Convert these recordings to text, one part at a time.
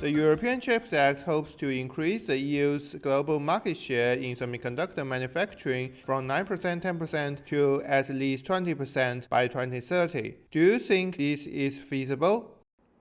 The European Chips Act hopes to increase the EU's global market share in semiconductor manufacturing from 9% 10% to at least 20% by 2030. Do you think this is feasible?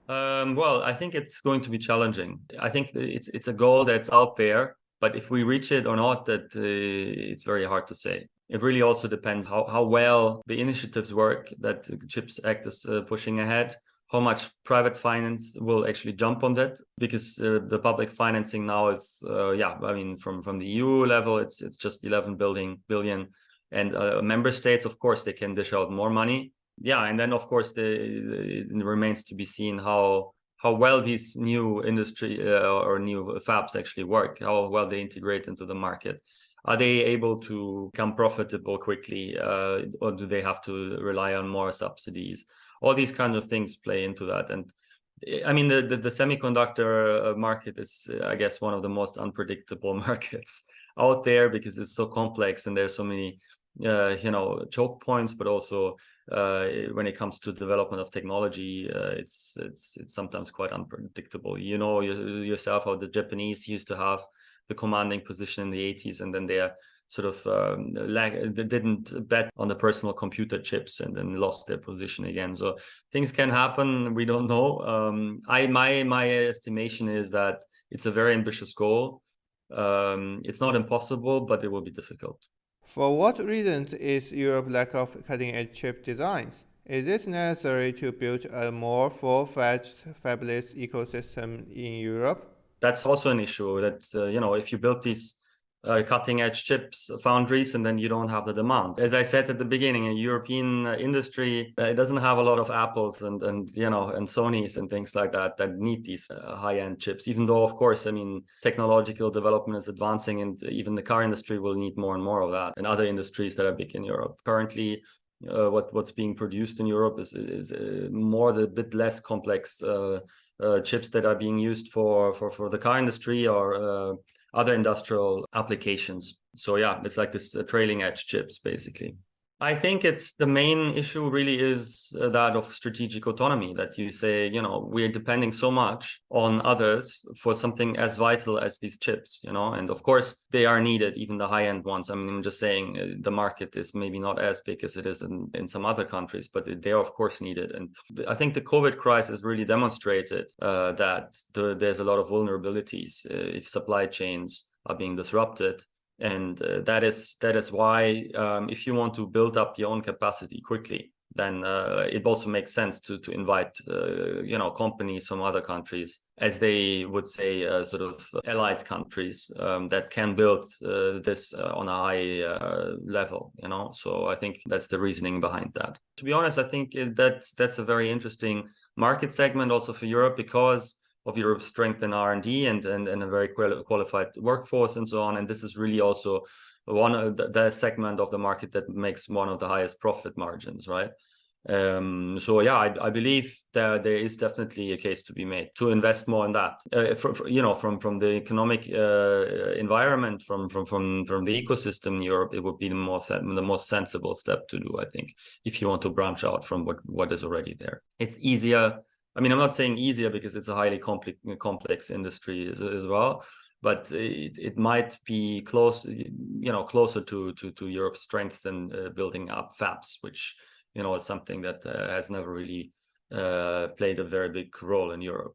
Well, I think it's going to be challenging. I think it's a goal that's out there, but if we reach it or not, that it's very hard to say. It really also depends how well the initiatives work that the CHIPS Act is pushing ahead, how much private finance will actually jump on that, because the public financing now is, from the EU level, it's just 11 billion. And member states, of course, they can dish out more money. Yeah, and then of course it remains to be seen how well these new industry or new fabs actually work, how well they integrate into the market. Are they able to become profitable quickly, or do they have to rely on more subsidies? All these kinds of things play into that. And I mean, the semiconductor market is, I guess, one of the most unpredictable markets out there, because it's so complex and there's so many choke points, but also when it comes to development of technology, it's sometimes quite unpredictable. You know yourself how the Japanese used to have the commanding position in the 80s, and then they sort of they didn't bet on the personal computer chips and then lost their position again. So things can happen. We don't know. My estimation is that it's a very ambitious goal. It's not impossible, but it will be difficult. For what reasons is Europe lack of cutting-edge chip designs? Is it necessary to build a more full-fledged fabless ecosystem in Europe? That's also an issue that, if you build these cutting-edge chips foundries and then you don't have the demand. As I said at the beginning, a European industry, it doesn't have a lot of Apples and Sonys and things like that need these high-end chips, even though, of course, I mean, technological development is advancing, and even the car industry will need more and more of that, and other industries that are big in Europe. Currently, what's being produced in Europe is more the bit less complex chips that are being used for the car industry or other industrial applications. So yeah, it's like this trailing edge chips, basically. I think it's the main issue really is that of strategic autonomy, that you say, we're depending so much on others for something as vital as these chips, and of course they are needed, even the high-end ones. I mean, I'm just saying the market is maybe not as big as it is in some other countries, but they are of course needed. And I think the COVID crisis really demonstrated that there's a lot of vulnerabilities if supply chains are being disrupted. And that is why if you want to build up your own capacity quickly, then it also makes sense to invite companies from other countries, as they would say, sort of allied countries that can build this on a high level. So I think that's the reasoning behind that. To be honest, I think that's a very interesting market segment also for Europe, because of Europe's strength in R&D and a very qualified workforce and so on. And this is really also one of the segment of the market that makes one of the highest profit margins, right? So yeah, I believe there is definitely a case to be made to invest more in that. From the economic environment, from the ecosystem in Europe, it would be the most sensible step to do, I think, if you want to branch out from what is already there. It's easier. I mean, I'm not saying easier because it's a highly complex industry as well, but it might be closer to Europe's strengths than building up fabs, which is something that has never really played a very big role in Europe.